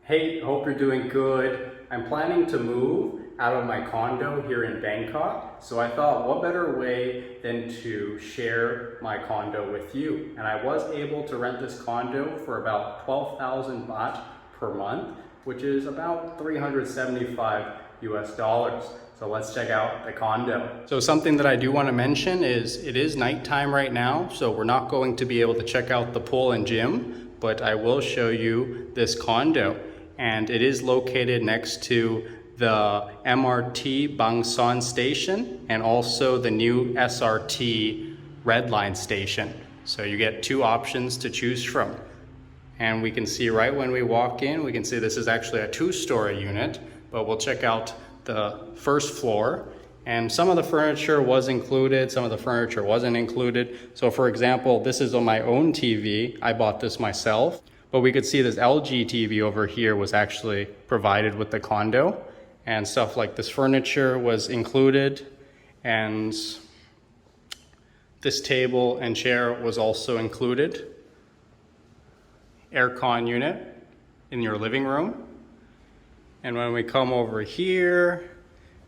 Hey, hope you're doing good. I'm planning to move out of my condo here in Bangkok, so I thought what better way than to share my condo with you. And I was able to rent this condo for about 12,000 baht per month, which is about 375 US dollars. So let's check out the condo. So something that I do want to mention is it is nighttime right now, so we're not going to be able to check out the pool and gym, but I will show you this condo. And it is located next to the MRT Bang Son station and also the new SRT Red Line station. So you get two options to choose from. And we can see right when we walk in, we can see this is actually a two-story unit, but we'll check out the first floor. And some of the furniture was included, some of the furniture wasn't included. So for example, this is on my own TV. I bought this myself. But we could see this LG TV over here was actually provided with the condo, and stuff like this furniture was included, and this table and chair was also included. Aircon unit in your living room. And when we come over here,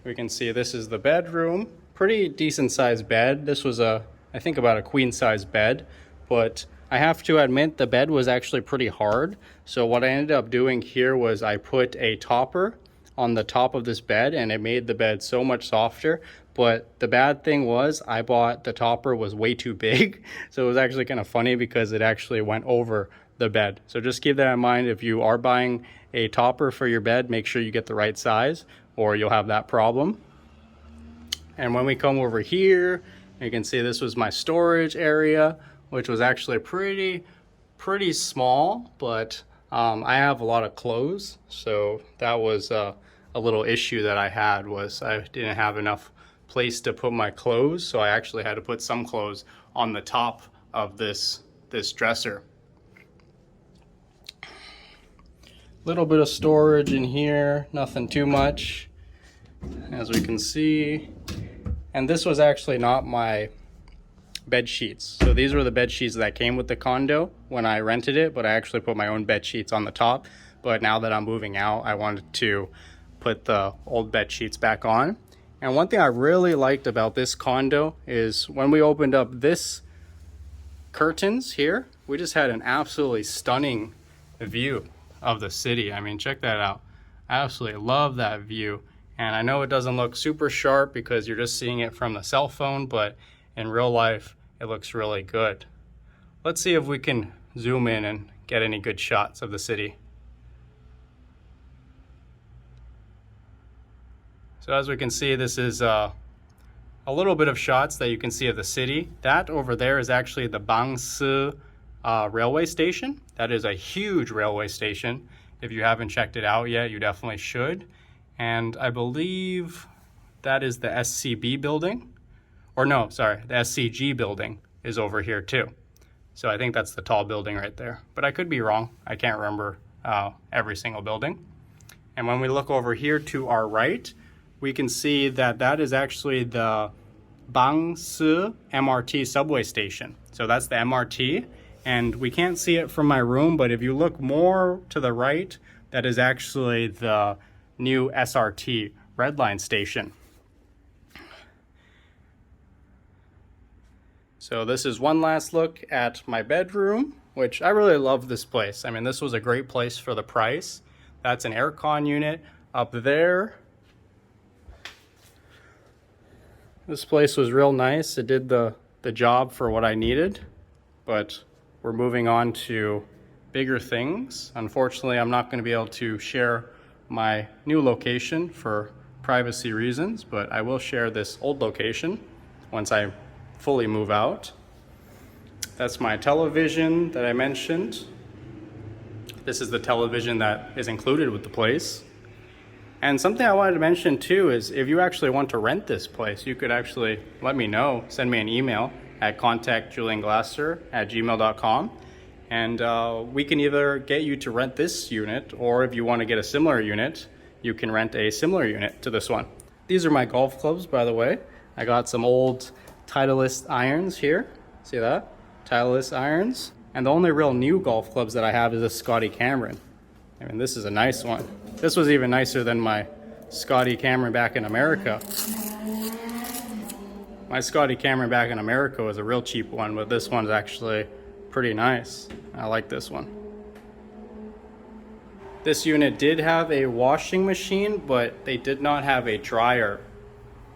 we can see this is the bedroom. Pretty decent sized bed. This was I think about a queen size bed, but I have to admit the bed was actually pretty hard. So what I ended up doing here was I put a topper on the top of this bed and it made the bed so much softer. But the bad thing was I bought the topper was way too big. So it was actually kind of funny because it actually went over the bed. So just keep that in mind. If you are buying a topper for your bed, make sure you get the right size or you'll have that problem. And when we come over here, you can see this was my storage area, which was actually pretty small, but I have a lot of clothes, so that was a little issue that I had was I didn't have enough place to put my clothes, so I actually had to put some clothes on the top of this dresser. Little bit of storage in here, nothing too much, as we can see. And this was actually not my bed sheets. So these were the bed sheets that came with the condo when I rented it, but I actually put my own bed sheets on the top. But now that I'm moving out, I wanted to put the old bed sheets back on. And one thing I really liked about this condo is when we opened up this curtains here, we just had an absolutely stunning view of the city. I mean, check that out. I absolutely love that view. And I know it doesn't look super sharp because you're just seeing it from the cell phone, but in real life, it looks really good. Let's see if we can zoom in and get any good shots of the city. So as we can see, this is a little bit of shots that you can see of the city. That over there is actually the Bang Si railway station. That is a huge railway station. If you haven't checked it out yet, you definitely should. And I believe that is the SCB building. Or no, sorry, the SCG building is over here too. So I think that's the tall building right there. But I could be wrong. I can't remember every single building. And when we look over here to our right, we can see that that is actually the Bang Si MRT subway station. So that's the MRT. And we can't see it from my room, but if you look more to the right, that is actually the new SRT Red Line station. So this is one last look at my bedroom, which I really love this place. I mean, this was a great place for the price. That's an aircon unit up there. This place was real nice. It did the job for what I needed, but we're moving on to bigger things. Unfortunately, I'm not going to be able to share my new location for privacy reasons, but I will share this old location once I fully move out. That's my television that I mentioned. This is the television that is included with the place. And something I wanted to mention too is if you actually want to rent this place, you could actually let me know, send me an email at contactjulianglasser@gmail.com. And we can either get you to rent this unit, or if you want to get a similar unit, you can rent a similar unit to this one. These are my golf clubs, by the way. I got some old Titleist irons here. See that? Titleist irons. And the only real new golf clubs that I have is a Scotty Cameron. I mean, this is a nice one. This was even nicer than my Scotty Cameron back in America. My Scotty Cameron back in America was a real cheap one, but this one's actually pretty nice. I like this one. This unit did have a washing machine, but they did not have a dryer.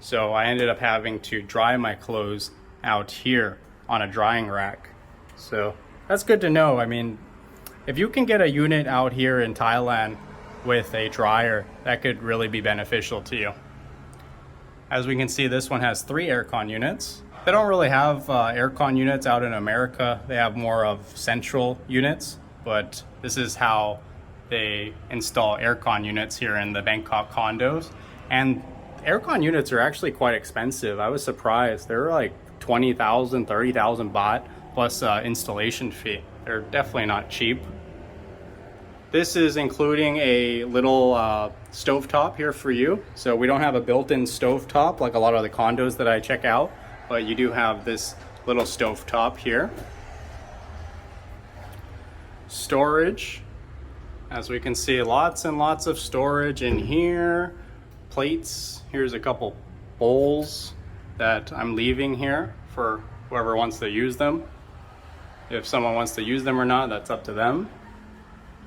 So I ended up having to dry my clothes out here on a drying rack. So that's good to know. I mean, if you can get a unit out here in Thailand with a dryer, that could really be beneficial to you. As we can see, this one has 3 aircon units. They don't really have aircon units out in America. They have more of central units, but this is how they install aircon units here in the Bangkok condos. And aircon units are actually quite expensive. I was surprised. They're like 20,000, 30,000 baht plus installation fee. They're definitely not cheap. This is including a little stovetop here for you. So we don't have a built-in stovetop like a lot of the condos that I check out, but you do have this little stovetop here. Storage. As we can see, lots and lots of storage in here. Plates. Here's a couple bowls that I'm leaving here for whoever wants to use them. If someone wants to use them or not, that's up to them.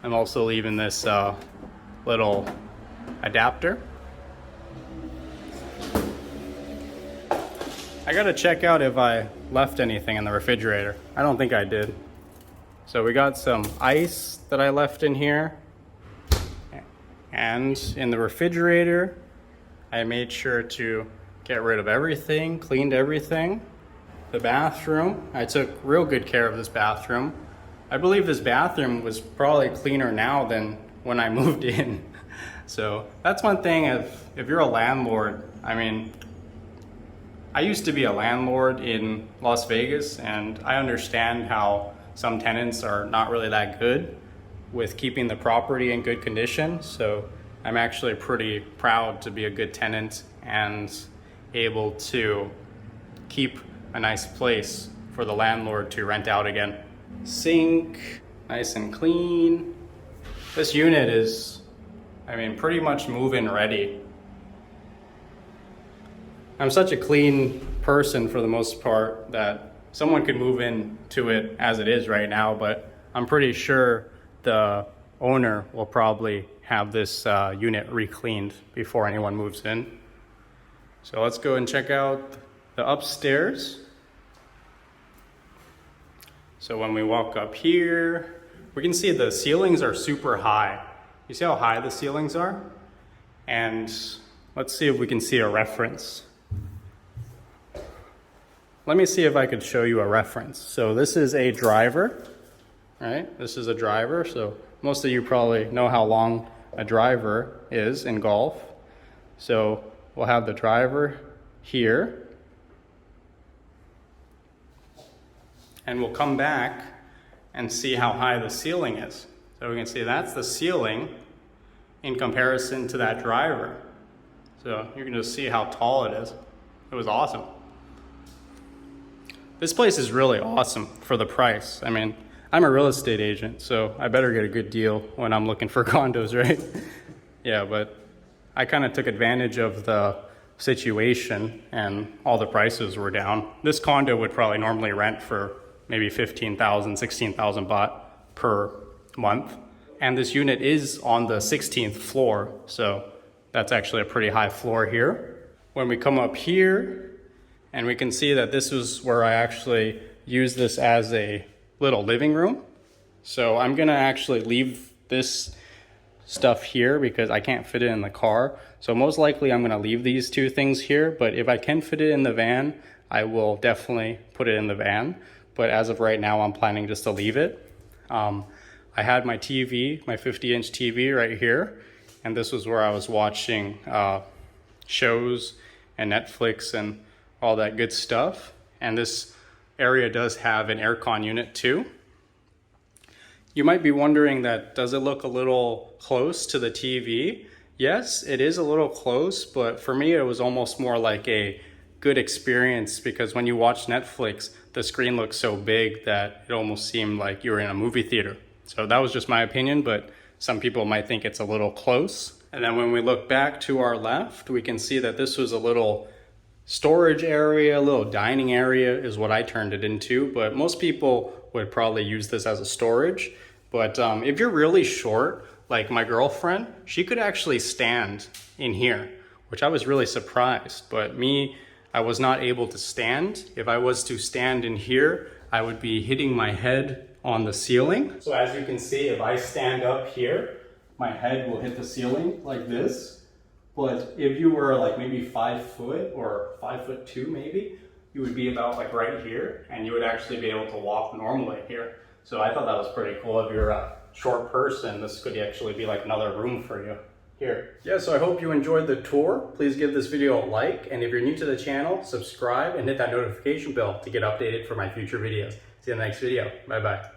I'm also leaving this little adapter. I gotta check out if I left anything in the refrigerator. I don't think I did. So we got some ice that I left in here. And in the refrigerator, I made sure to get rid of everything, cleaned everything. The bathroom, I took real good care of this bathroom. I believe this bathroom was probably cleaner now than when I moved in. So that's one thing, if you're a landlord, I mean, I used to be a landlord in Las Vegas, and I understand how some tenants are not really that good with keeping the property in good condition. So I'm actually pretty proud to be a good tenant and able to keep a nice place for the landlord to rent out again. Sink, nice and clean. This unit is, I mean, pretty much move-in ready. I'm such a clean person for the most part that someone could move into it as it is right now, but I'm pretty sure the owner will probably have this unit re-cleaned before anyone moves in. So let's go and check out the upstairs. So when we walk up here, we can see the ceilings are super high. You see how high the ceilings are? And let's see if we can see a reference. Let me see if I could show you a reference. So this is a driver, right? This is a driver. So most of you probably know how long a driver is in golf. So we'll have the driver here. And we'll come back and see how high the ceiling is. So we can see that's the ceiling in comparison to that driver. So you can just see how tall it is. It was awesome. This place is really awesome for the price. I mean, I'm a real estate agent, so I better get a good deal when I'm looking for condos, right? Yeah, but I kind of took advantage of the situation and all the prices were down. This condo would probably normally rent for maybe 15,000, 16,000 baht per month. And this unit is on the 16th floor, so that's actually a pretty high floor here. When we come up here, and we can see that this is where I actually use this as a little living room. So I'm gonna actually leave this stuff here because I can't fit it in the car. So most likely I'm gonna leave these two things here, but if I can fit it in the van, I will definitely put it in the van. But as of right now, I'm planning just to leave it. I had my TV, my 50-inch TV right here, and this was where I was watching shows and Netflix and all that good stuff. And this area does have an aircon unit too. You might be wondering that, does it look a little close to the TV? Yes, it is a little close, but for me, it was almost more like a good experience because when you watch Netflix, the screen looks so big that it almost seemed like you were in a movie theater. So that was just my opinion, but some people might think it's a little close. And then when we look back to our left, we can see that this was a little storage area, a little dining area is what I turned it into, but most people would probably use this as a storage. But if you're really short, like my girlfriend, she could actually stand in here, which I was really surprised. But me, I was not able to stand. If I was to stand in here, I would be hitting my head on the ceiling. So as you can see, if I stand up here, my head will hit the ceiling like this. But if you were like maybe 5 foot or 5'2" maybe, you would be about like right here, and you would actually be able to walk normally here. So I thought that was pretty cool. If you're a short person, this could actually be like another room for you here. Yeah, so I hope you enjoyed the tour. Please give this video a like, and if you're new to the channel, subscribe and hit that notification bell to get updated for my future videos. See you in the next video. Bye bye.